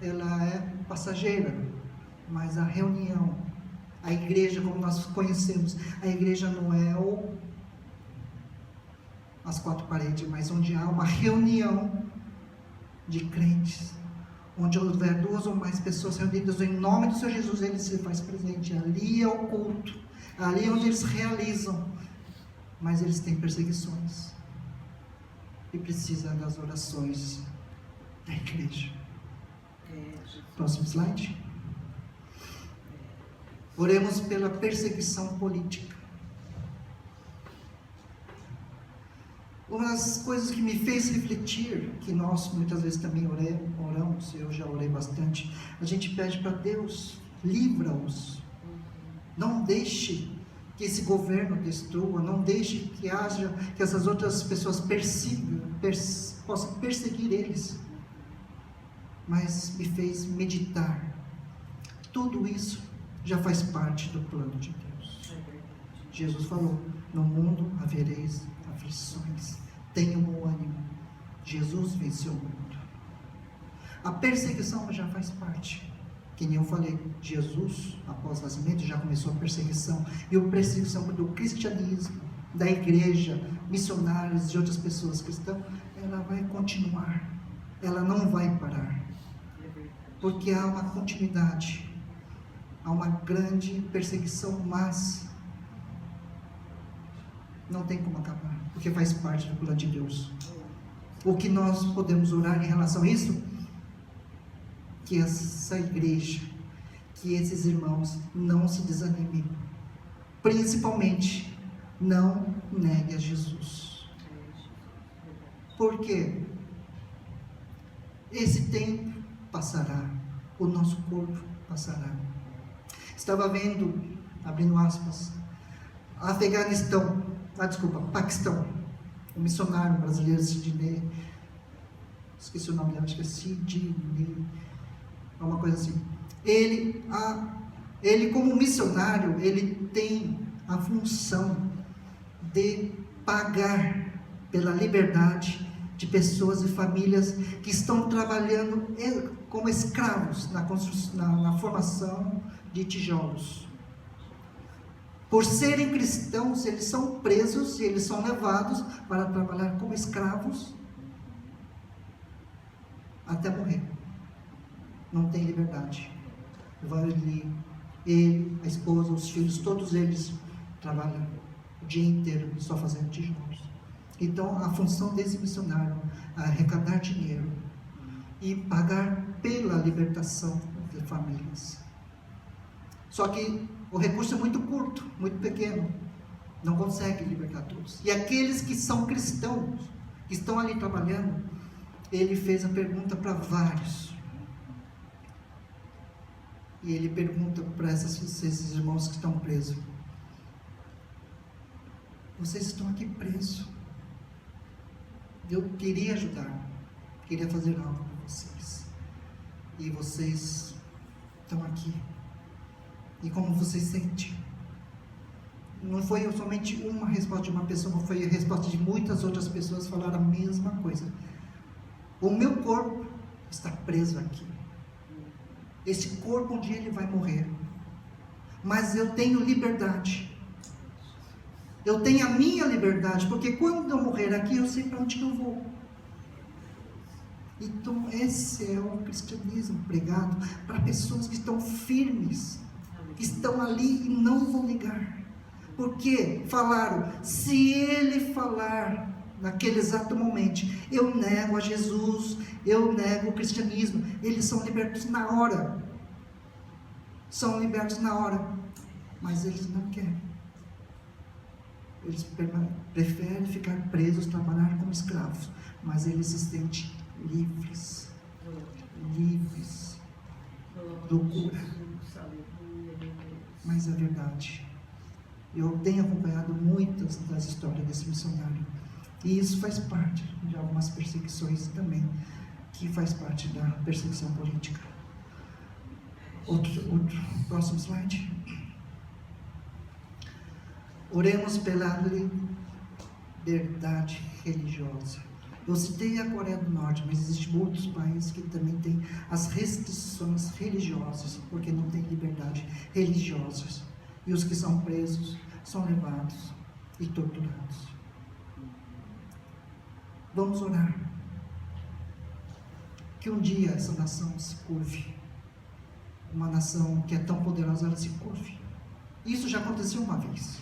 ela é passageira, mas a reunião, a igreja como nós conhecemos, a igreja não é as quatro paredes, mas onde há uma reunião de crentes, onde houver duas ou mais pessoas reunidas em nome do Senhor Jesus, Ele se faz presente. Ali é o culto, ali é onde eles realizam, mas eles têm perseguições e precisam das orações da igreja. Próximo slide. Oremos pela perseguição política. Uma das coisas que me fez refletir, que nós muitas vezes também oramos, eu já orei bastante, a gente pede para Deus, livra-os. Não deixe que esse governo destrua, não deixe que essas outras pessoas possam perseguir eles. Mas me fez meditar. Tudo isso já faz parte do plano de Deus. Jesus falou: no mundo havereis aflições, tenham bom ânimo, Jesus venceu o mundo. A perseguição já faz parte, que nem eu falei, Jesus, após o nascimento, já começou a perseguição, e a perseguição do cristianismo, da igreja, missionários e outras pessoas cristãs, ela vai continuar, ela não vai parar, porque há uma continuidade, há uma grande perseguição, mas não tem como acabar, porque faz parte do plano de Deus. O que nós podemos orar em relação a isso? Que essa igreja, que esses irmãos não se desanimem, principalmente não negue a Jesus. Por quê? Esse tempo passará, o nosso corpo passará. Estava vendo, abrindo aspas, Paquistão, um missionário brasileiro, Sidney, esqueci o nome dele, acho que é Sidney, uma coisa assim. Ele como missionário, ele tem a função de pagar pela liberdade de pessoas e famílias que estão trabalhando como escravos na formação de tijolos. Por serem cristãos, eles são presos e eles são levados para trabalhar como escravos até morrer. Não tem liberdade. Ele, a esposa, os filhos, todos eles trabalham o dia inteiro só fazendo tijolos. Então, a função desse missionário é arrecadar dinheiro e pagar pela libertação de famílias. Só que o recurso é muito curto, muito pequeno, não consegue libertar todos. E aqueles que são cristãos, que estão ali trabalhando, ele fez a pergunta para vários. E ele pergunta para esses irmãos que estão presos: vocês estão aqui presos. Eu queria ajudar, queria fazer algo para vocês. E vocês estão aqui. E como vocês sentem? Não foi somente uma resposta de uma pessoa, foi a resposta de muitas outras pessoas que falaram a mesma coisa. O meu corpo está preso aqui. Esse corpo um dia ele vai morrer. Mas eu tenho liberdade. Eu tenho a minha liberdade, porque quando eu morrer aqui, eu sei para onde eu vou. Então, esse é o cristianismo pregado para pessoas que estão firmes, que estão ali e não vão ligar. Porque falaram, se ele falar naquele exato momento, eu nego a Jesus, eu nego o cristianismo, eles são libertos na hora. São libertos na hora, mas eles não querem. Eles preferem ficar presos, trabalhar como escravos, mas eles se sentem livres. Livres. Loucura. Mas é verdade. Eu tenho acompanhado muitas das histórias desse missionário. E isso faz parte de algumas perseguições também, que faz parte da perseguição política. Outro próximo slide. Oremos pela liberdade religiosa. Eu citei a Coreia do Norte, mas existem outros países que também têm as restrições religiosas, porque não tem liberdade religiosa. E os que são presos são levados e torturados. Vamos orar. Que um dia essa nação se curve. Uma nação que é tão poderosa, ela se curve. Isso já aconteceu uma vez.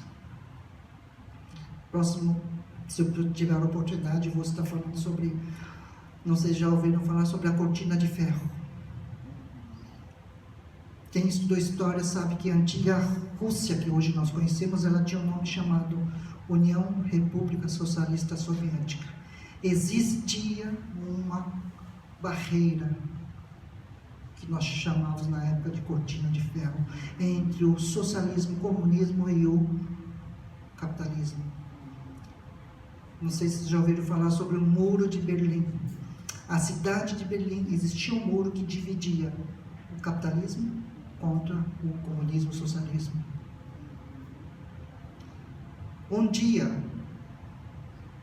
Próximo, se eu tiver a oportunidade, vou estar falando sobre, não sei se já ouviram falar sobre a cortina de ferro. Quem estudou história sabe que a antiga Rússia, que hoje nós conhecemos, ela tinha um nome chamado União República Socialista Soviética. Existia uma barreira, que nós chamávamos na época de cortina de ferro, entre o socialismo, o comunismo e o capitalismo. Não sei se vocês já ouviram falar sobre o Muro de Berlim. A cidade de Berlim, existia um muro que dividia o capitalismo contra o comunismo e o socialismo. Um dia,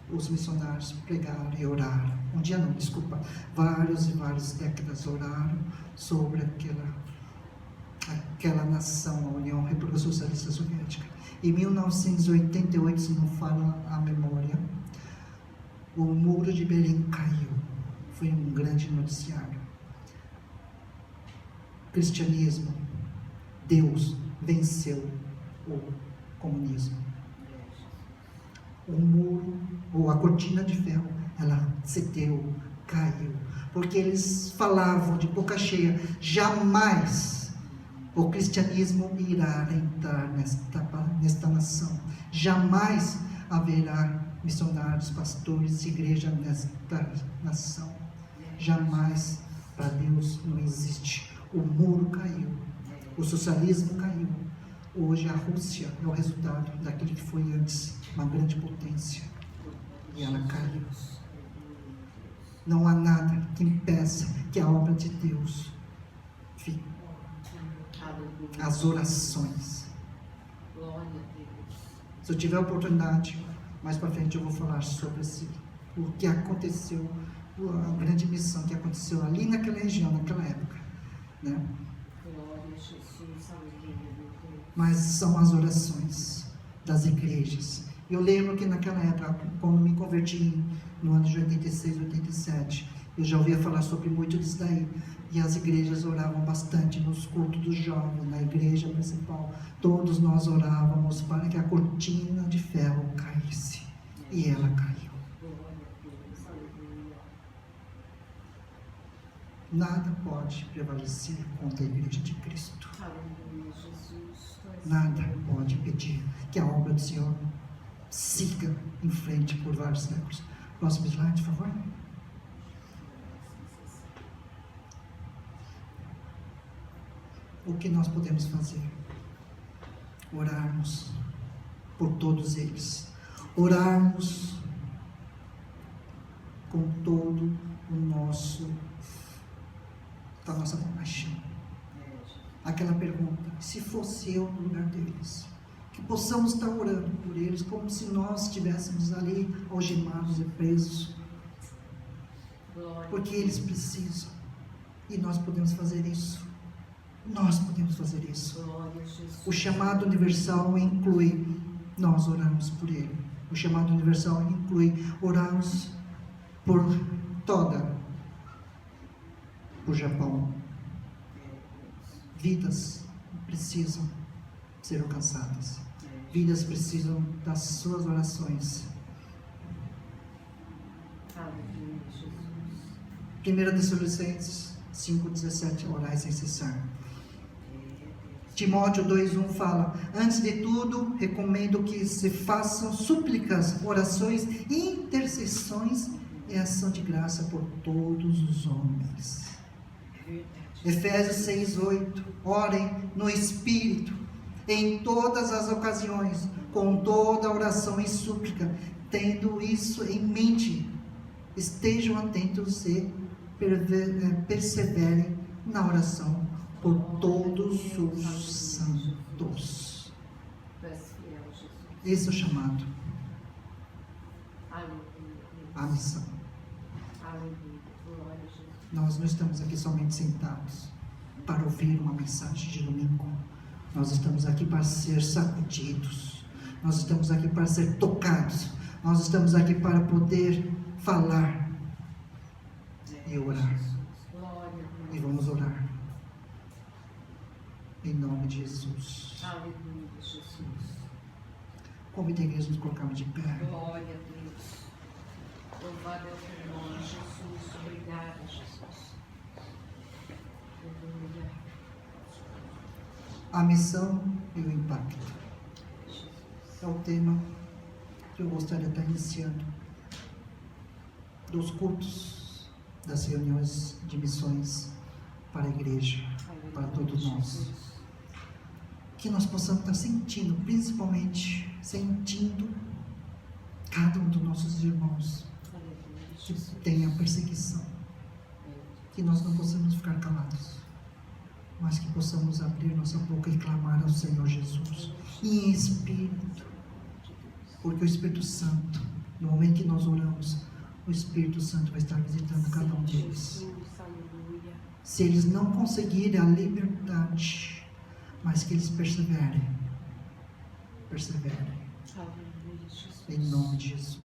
os missionários pregaram e oraram. Um dia não, desculpa. Várias e várias décadas oraram sobre aquela nação, a União República Socialista Soviética. Em 1988, se não fala a memória, o Muro de Berlim caiu. Foi um grande noticiário. Cristianismo, Deus venceu o comunismo. O muro, ou a cortina de ferro, ela cedeu, caiu. Porque eles falavam de boca cheia, jamais o cristianismo irá entrar nesta nação. Jamais haverá missionários, pastores, igreja nesta nação. Jamais, para Deus não existe. O muro caiu, o socialismo caiu. Hoje a Rússia é o resultado daquilo que foi antes uma grande potência, e ela caiu. Não há nada que impeça que a obra de Deus fique. As orações. Se eu tiver oportunidade, mais para frente eu vou falar sobre o que aconteceu a grande missão que aconteceu ali naquela região, naquela época, né? Glória a Jesus, aleluia, meu Deus. Mas são as orações das igrejas. Eu lembro que naquela época, quando me converti no ano de 86, 87, eu já ouvia falar sobre muito disso daí. E as igrejas oravam bastante nos cultos dos jovens, na igreja principal. Todos nós orávamos para que a cortina de ferro caísse. E ela caiu. Glória a Deus, aleluia. Nada pode prevalecer contra a igreja de Cristo. Aleluia, Jesus. Tu és Nada Senhor. pode impedir que a obra do Senhor siga em frente por vários séculos. Próximo slide, por favor. O que nós podemos fazer? Orarmos por todos eles. Orarmos com todo a nossa compaixão. Aquela pergunta, se fosse eu no lugar deles, que possamos estar orando por eles como se nós estivéssemos ali algemados e presos, Glória. porque eles precisam, e nós podemos fazer isso. Nós podemos fazer isso. Glória a Jesus. O chamado universal inclui nós orarmos por ele. O chamado universal inclui orarmos por o Japão. Vidas precisam ser alcançadas. Vidas precisam das suas orações. Aleluia, Jesus. 1 Tessalonicenses 5,17, orai sem cessar. Timóteo 2,1 fala: antes de tudo, recomendo que se façam súplicas, orações, intercessões e ação de graça por todos os homens. Efésios 6,8: orem no Espírito, em todas as ocasiões, com toda oração e súplica, tendo isso em mente, estejam atentos e perseverem na oração por todos os santos. Tu és fiel, Jesus. Esse é o chamado, Aleluia. a missão. Aleluia. Glória a Jesus. Nós não estamos aqui somente sentados para ouvir uma mensagem de domingo. Nós estamos aqui para ser sacudidos. Nós estamos aqui para ser tocados. Nós estamos aqui para poder falar e orar. Glória a E Deus. vamos orar. Em nome de Jesus. Aleluia, Jesus. Convido a igreja a nos colocarmos de pé. Glória a Deus. Louvado é o teu nome, Jesus. Obrigada, Jesus. Aleluia. A missão e o impacto. Jesus. É o tema que eu gostaria de estar iniciando dos cultos, das reuniões de missões para a igreja, para todos nós. Jesus. Que nós possamos estar sentindo, principalmente sentindo cada um dos nossos irmãos Aleluia, que Jesus. tem a perseguição. Que nós não possamos ficar calados, mas que possamos abrir nossa boca e clamar ao Senhor Jesus, e em espírito, porque o Espírito Santo, no momento que nós oramos, o Espírito Santo vai estar visitando cada um deles. Jesus, aleluia. Se eles não conseguirem a liberdade, mas que eles perseverem, Aleluia, Jesus. em nome de Jesus.